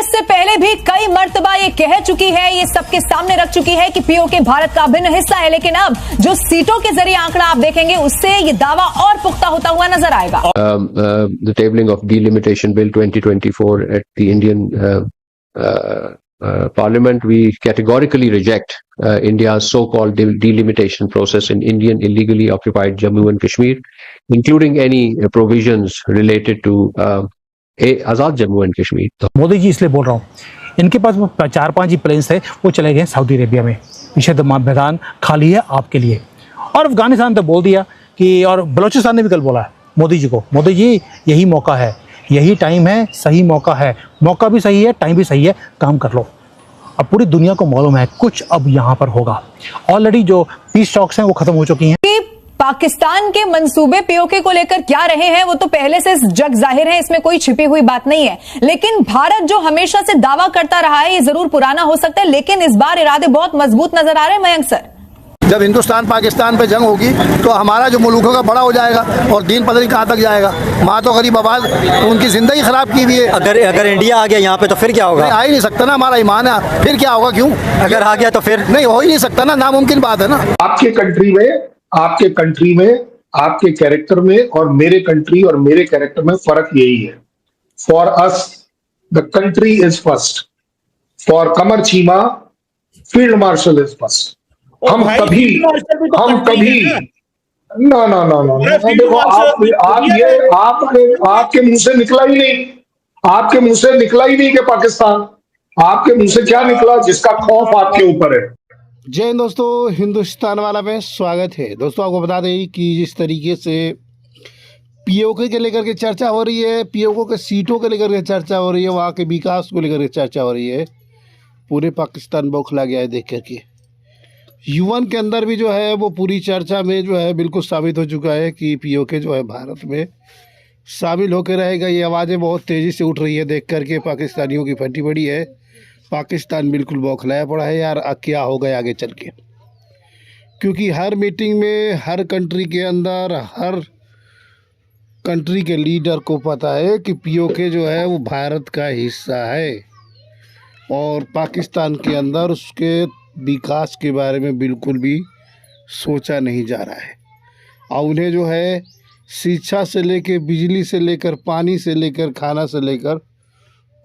इससे पहले भी कई मर्तबा ये कह चुकी है, ये सबके सामने रख चुकी है कि पीओके भारत का अभिन्न हिस्सा है, लेकिन अब जो सीटों के जरिए आंकड़ा आप देखेंगे उससे ये दावा और पुख्ता होता हुआ नजर आएगा। The tabling of delimitation bill 2024 at the Indian Parliament, we categorically reject India's so-called delimitation process in Indian illegally occupied Jammu and Kashmir, including any provisions related to Azad Jammu and Kashmir. Modi ji इसलिए बोल रहा हूँ, इनके पास 4-5 ही planes है, वो चले गए Saudi Arabia में, पीछे तो मैदान खाली है आपके लिए। और अफगानिस्तान तो बोल दिया कि, और बलोचिस्तान ने भी कल बोला है मोदी जी को, मोदी जी यही मौका है, यही टाइम है, सही मौका है, मौका भी सही है, टाइम भी सही है, काम कर लो। अब पूरी दुनिया को मालूम है कुछ अब यहाँ पर होगा। ऑलरेडी जो पीस टॉक्स हैं वो खत्म हो चुकी हैं। पाकिस्तान के मंसूबे पीओके को लेकर क्या रहे हैं वो तो पहले से जग जाहिर है, इसमें कोई छिपी हुई बात नहीं है। लेकिन भारत जो हमेशा से दावा करता रहा है, ये जरूर पुराना हो सकता है, लेकिन इस बार इरादे बहुत मजबूत नजर आ रहे हैं मयंक सर। जब हिंदुस्तान पाकिस्तान पे जंग होगी तो हमारा जो मुल्क होगा बड़ा हो जाएगा और दीन पता नहीं कहाँ तक जाएगा। माँ तो गरीब आबाद, उनकी जिंदगी खराब की हुई है। अगर इंडिया आ गया यहाँ पे तो फिर क्या होगा? आ ही नहीं सकता ना, हमारा ईमान है, फिर क्या होगा? क्यों? अगर आ गया तो फिर नहीं हो ही नहीं सकता ना, नामुमकिन बात है ना। आपके कंट्री में आपके कैरेक्टर में और मेरे कंट्री और मेरे कैरेक्टर में फर्क यही है। For us the country is first, for Qamar Cheema field marshal is first. हम कभी ना देखो, आप ये आपके मुंह से निकला ही नहीं, आपके मुंह से निकला ही नहीं कि पाकिस्तान, आपके मुंह से क्या निकला? जिसका खौफ आपके ऊपर है। जय हिंद दोस्तों, हिंदुस्तान वाला में स्वागत है। दोस्तों आपको बता दें कि जिस तरीके से पीओके के लेकर के चर्चा हो रही है, पीओके के सीटों के लेकर के चर्चा हो रही है, वहाँ के विकास को लेकर के चर्चा हो रही है, पूरे पाकिस्तान बौखला गया है देख करके। यूएन के अंदर भी जो है वो पूरी चर्चा में जो है बिल्कुल साबित हो चुका है कि पीओके जो है भारत में शामिल होकर रहेगा। ये आवाज़ें बहुत तेज़ी से उठ रही है देख करके, पाकिस्तानियों की फटी पड़ी है। पाकिस्तान बिल्कुल बौखलाया पड़ा है यार, क्या होगा आगे चल के, क्योंकि हर मीटिंग में हर कंट्री के अंदर हर कंट्री के लीडर को पता है कि पीओके जो है वो भारत का हिस्सा है और पाकिस्तान के अंदर उसके विकास के बारे में बिल्कुल भी सोचा नहीं जा रहा है। और उन्हें जो है शिक्षा से लेकर, बिजली से लेकर, पानी से लेकर, खाना से लेकर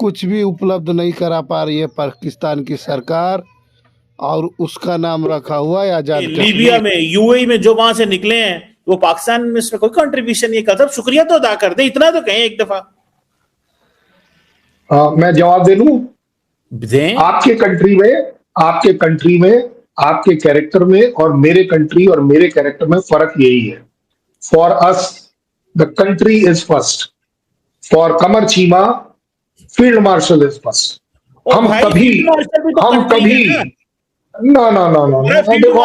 कुछ भी उपलब्ध नहीं करा पा रही है पाकिस्तान की सरकार, और उसका नाम रखा हुआ है आजाद। लीबिया में, यूएई में जो वहां से निकले हैं वो पाकिस्तान में इसमें कोई कंट्रीब्यूशन नहीं करता। शुक्रिया तो अदा कर दे, इतना तो कहें एक दफा। मैं जवाब दे लूं? आपके कंट्री में आपके कैरेक्टर में और मेरे कंट्री और मेरे कैरेक्टर में फर्क यही है। For us the country is first, for Qamar Cheema field marshal is first. हम कभी ना देखो,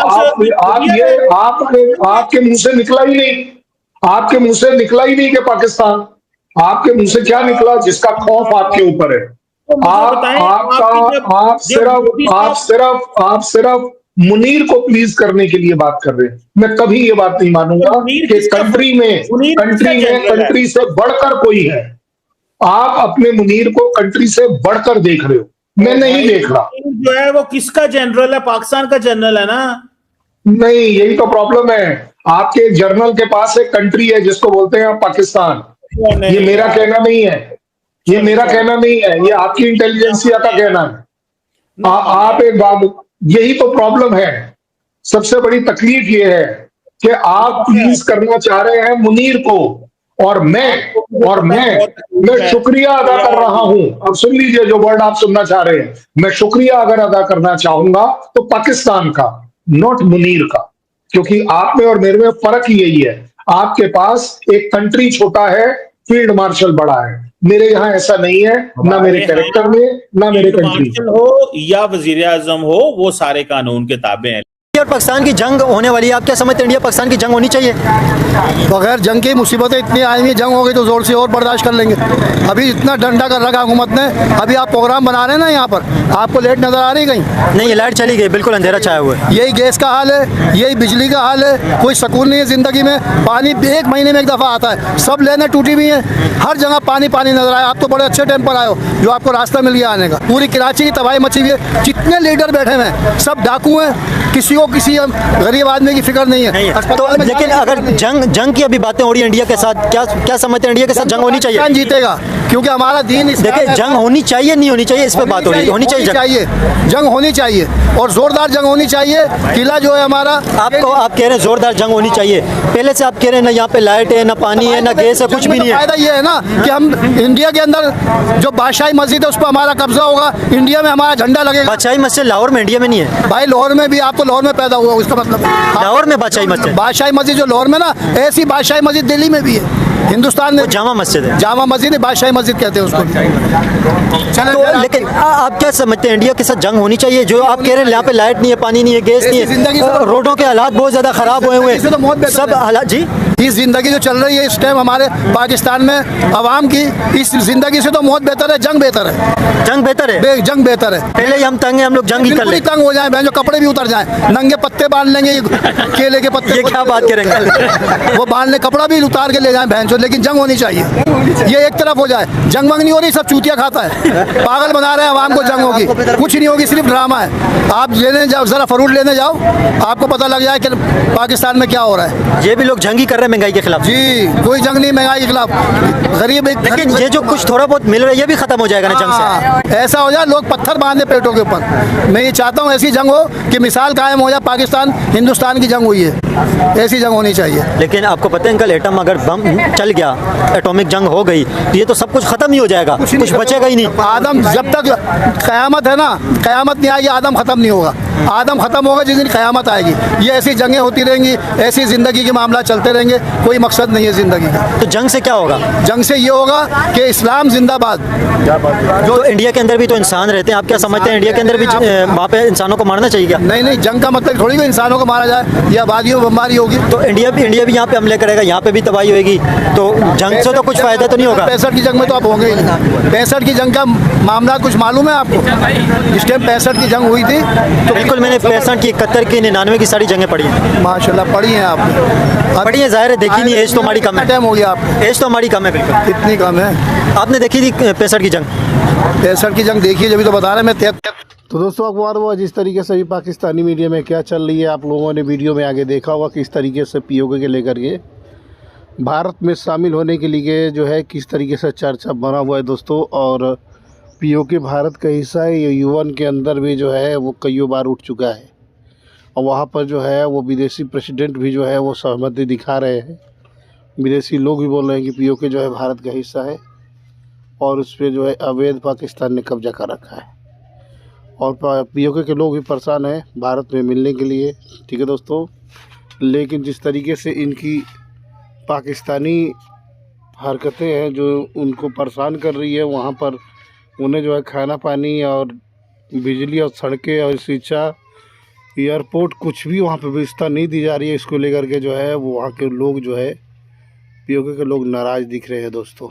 आपके मुंह से निकला ही नहीं, आपके मुंह से निकला ही नहीं कि पाकिस्तान, आपके मुंह से क्या निकला? जिसका खौफ आपके ऊपर है। आप सिर्फ मुनीर को प्लीज करने के लिए बात कर रहे हैं। मैं कभी ये बात नहीं मानूंगा कि कंट्री से बढ़कर कोई है। आप अपने मुनीर को कंट्री से बढ़कर देख रहे हो, मैं नहीं देख रहा। जो है वो किसका जनरल है? पाकिस्तान का जनरल है ना? नहीं, यही तो प्रॉब्लम है। आपके जनरल के पास एक कंट्री है जिसको बोलते हैं पाकिस्तान। ये मेरा कहना नहीं है, ये मेरा कहना नहीं है, ये आपकी इंटेलिजेंसिया का कहना है। आप एक बात, यही तो प्रॉब्लम है। सबसे बड़ी तकलीफ ये है कि आप प्लीज करना चाह रहे हैं मुनीर को, और मैं शुक्रिया अदा कर रहा हूं। अब सुन लीजिए जो वर्ड आप सुनना चाह रहे हैं। मैं शुक्रिया अगर अदा करना चाहूंगा तो पाकिस्तान का, नॉट मुनीर का, क्योंकि आप में और मेरे में फर्क ही यही है। आपके पास एक कंट्री छोटा है, फील्ड मार्शल बड़ा है। मेरे यहाँ ऐसा नहीं है, ना मेरे कैरेक्टर में, ना मेरे कंट्री हो या वजीर आजम हो, वो सारे कानून के ताबे हैं। इंडिया और पाकिस्तान की जंग होने वाली है, आप क्या समझते हैं इंडिया पाकिस्तान की जंग होनी चाहिए? बगैर जंग की मुसीबतें इतनी आई हुई, जंग हो गई तो जोर से और बर्दाश्त कर लेंगे। अभी इतना डंडा कर रखा हुकूमत ने, अभी आप प्रोग्राम बना रहे हैं ना यहाँ पर, आपको लेट नजर आ रही कहीं? नहीं, लाइट चली गई, बिल्कुल अंधेरा छाया हुआ है। यही गैस का हाल है, यही बिजली का हाल है, कोई सुकून नहीं है जिंदगी में। पानी 1 महीने में एक दफ़ा आता है, सब लेने टूटी हुई हैं, हर जगह पानी पानी नजर आया। आप तो बड़े अच्छे टाइम पर आए हो, जो आपको रास्ता मिल गया आने का। पूरी कराची की तबाही मची हुई है, जितने लीडर बैठे हुए हैं सब डाकू हैं, किसी को किसी गरीब आदमी की फिक्र नहीं है। तो लेकिन अगर जंग की अभी बातें हो रही है इंडिया के साथ, क्या समझते हैं इंडिया के साथ जंग होनी चाहिए? पाकिस्तान जीतेगा, क्योंकि हमारा दीन इस्लाम देखिए, है। जंग होनी चाहिए नहीं होनी चाहिए, इस पर बात हो रही है। होनी चाहिए जंग होनी चाहिए, और जोरदार जंग होनी चाहिए। किला जो है हमारा, आप कह रहे हैं जोरदार जंग होनी चाहिए, पहले से आप कह रहे हैं ना यहाँ पे लाइट है, ना पानी है, ना गैस है, कुछ भी नहीं है। फायदा ये है ना कि हम इंडिया के अंदर जो बादशाही मस्जिद है उस पर हमारा कब्जा होगा, इंडिया में हमारा झंडा लगेगा। बादशाही मस्जिद लाहौर में, इंडिया में नहीं है भाई लाहौर में भी, आप तो लाहौर में पैदा हुआ, उसका मतलब लाहौर में बादशाही मस्जिद, बादशाही मस्जिद जो लाहौर में ना, ऐसी बादशाही मस्जिद दिल्ली में भी है। हिंदुस्तान में जामा मस्जिद है, जामा मस्जिद है, बादशाही मस्जिद कहते हैं उसको। तो लेकिन आप क्या समझते हैं इंडिया के साथ जंग होनी चाहिए? जो आप कह रहे हैं यहाँ पे लाइट नहीं है, पानी नहीं है, गैस नहीं है, रोडों के हालात बहुत ज्यादा खराब हुए हुए हैं, सब हालात। जी, इस जिंदगी जो चल रही है इस टाइम हमारे पाकिस्तान में अवाम की, इस जिंदगी से तो मौत बेहतर है, जंग बेहतर है। जंग बेहतर है, जंग बेहतर है। पहले ही हम तंग हैं, हम लोग जंग ही कर पूरी लें। तंग हो जाए, जो कपड़े भी उतर जाए, नंगे पत्ते बांध लेंगे, केले के पत्ते। ये क्या बात करेंगे? वो बांध ले, कपड़ा भी उतार के ले जाए बहन चो, लेकिन जंग होनी चाहिए। ये एक तरफ हो जाए, जंग वंग नहीं हो रही, सब चूतिया खाता है, पागल बना रहे हैं आवाम को। जंग होगी कुछ नहीं होगी, सिर्फ ड्रामा है। आप लेने जाओ, जरा फ्रूट लेने जाओ, आपको पता लग जाए कि पाकिस्तान में क्या हो रहा है। ये भी लोग जंग ही कर रहे हैं महंगाई के खिलाफ। जी, कोई जंग नहीं महंगाई के खिलाफ, गरीब लेकिन ये जो कुछ थोड़ा बहुत मिल रहा है ये भी खत्म हो जाएगा ना जंग से। ऐसा हो जाए लोग पत्थर बांधे पेटों के ऊपर। मैं ये चाहता हूँ ऐसी जंग हो कि मिसाल कायम हो जाए, पाकिस्तान हिंदुस्तान की जंग हुई है, ऐसी जंग होनी चाहिए। लेकिन आपको पता है अंकल, एटम अगर बम चल गया, एटॉमिक जंग हो गई, तो ये तो सब कुछ खत्म ही हो जाएगा, कुछ बचेगा ही नहीं। आदम जब तक कयामत है ना, कयामत नहीं आएगी, आदम खत्म नहीं होगा। आदम खत्म होगा जिस दिन कयामत आएगी। ये ऐसी जंगें होती रहेंगी, ऐसी जिंदगी के मामला चलते रहेंगे, कोई मकसद नहीं है जिंदगी का। तो जंग से क्या होगा? जंग से ये होगा कि इस्लाम जिंदाबाद। जो इंडिया के अंदर भी तो इंसान रहते हैं, आप क्या समझते हैं इंडिया के अंदर भी वहाँ पे इंसानों को मारना चाहिए क्या? नहीं, जंग का मतलब थोड़ी को इंसानों को मारा जाए या आबादियों बमबारी होगी। तो इंडिया भी यहाँ पे हमले करेगा, यहाँ पे भी तबाही होगी, तो जंग से तो कुछ फायदा तो नहीं होगा। 65 की जंग में तो आप होंगे ही नहीं। 65 की जंग का मामला कुछ मालूम है आपको? इस टाइम 65 की जंग हुई थी तो बिल्कुल, मैंने 65 की, 71 की, 99 की सारी जंगें पढ़ी हैं। माशाल्लाह पढ़ी हैं आपने? पढ़ी है, जाहिर है देखी नहीं, एज तो हमारी कम है। टाइम हो गया आपको? एज तो हमारी कम है, बिल्कुल। कितनी कम है? आपने देखी थी 65 की जंग? 65 की जंग देखी है, जब तो बता रहे मैं। तो दोस्तों अखबार हुआ जिस तरीके से भी पाकिस्तानी मीडिया में क्या चल रही है, आप लोगों ने वीडियो में आगे देखा होगा किस तरीके से पीओके के लेकर के भारत में शामिल होने के लिए जो है किस तरीके से चर्चा बना हुआ है दोस्तों। और पीओके भारत का हिस्सा है, ये यूएन के अंदर भी जो है वो कई बार उठ चुका है, और वहाँ पर जो है वो विदेशी प्रेसिडेंट भी जो है वो सहमति दिखा रहे हैं। विदेशी लोग भी बोल रहे हैं कि पीओके जो है भारत का हिस्सा है, और उस पर जो है अवैध पाकिस्तान ने कब्जा कर रखा है, और पीओके के लोग भी परेशान हैं भारत में मिलने के लिए। ठीक है दोस्तों, लेकिन जिस तरीके से इनकी पाकिस्तानी हरकतें हैं जो उनको परेशान कर रही है, वहाँ पर उन्हें जो है खाना पानी और बिजली और सड़कें और शिक्षा, एयरपोर्ट, कुछ भी वहाँ पर व्यवस्था नहीं दी जा रही है। इसको लेकर के जो है वो वहाँ के लोग जो है पीओके के लोग नाराज़ दिख रहे हैं दोस्तों।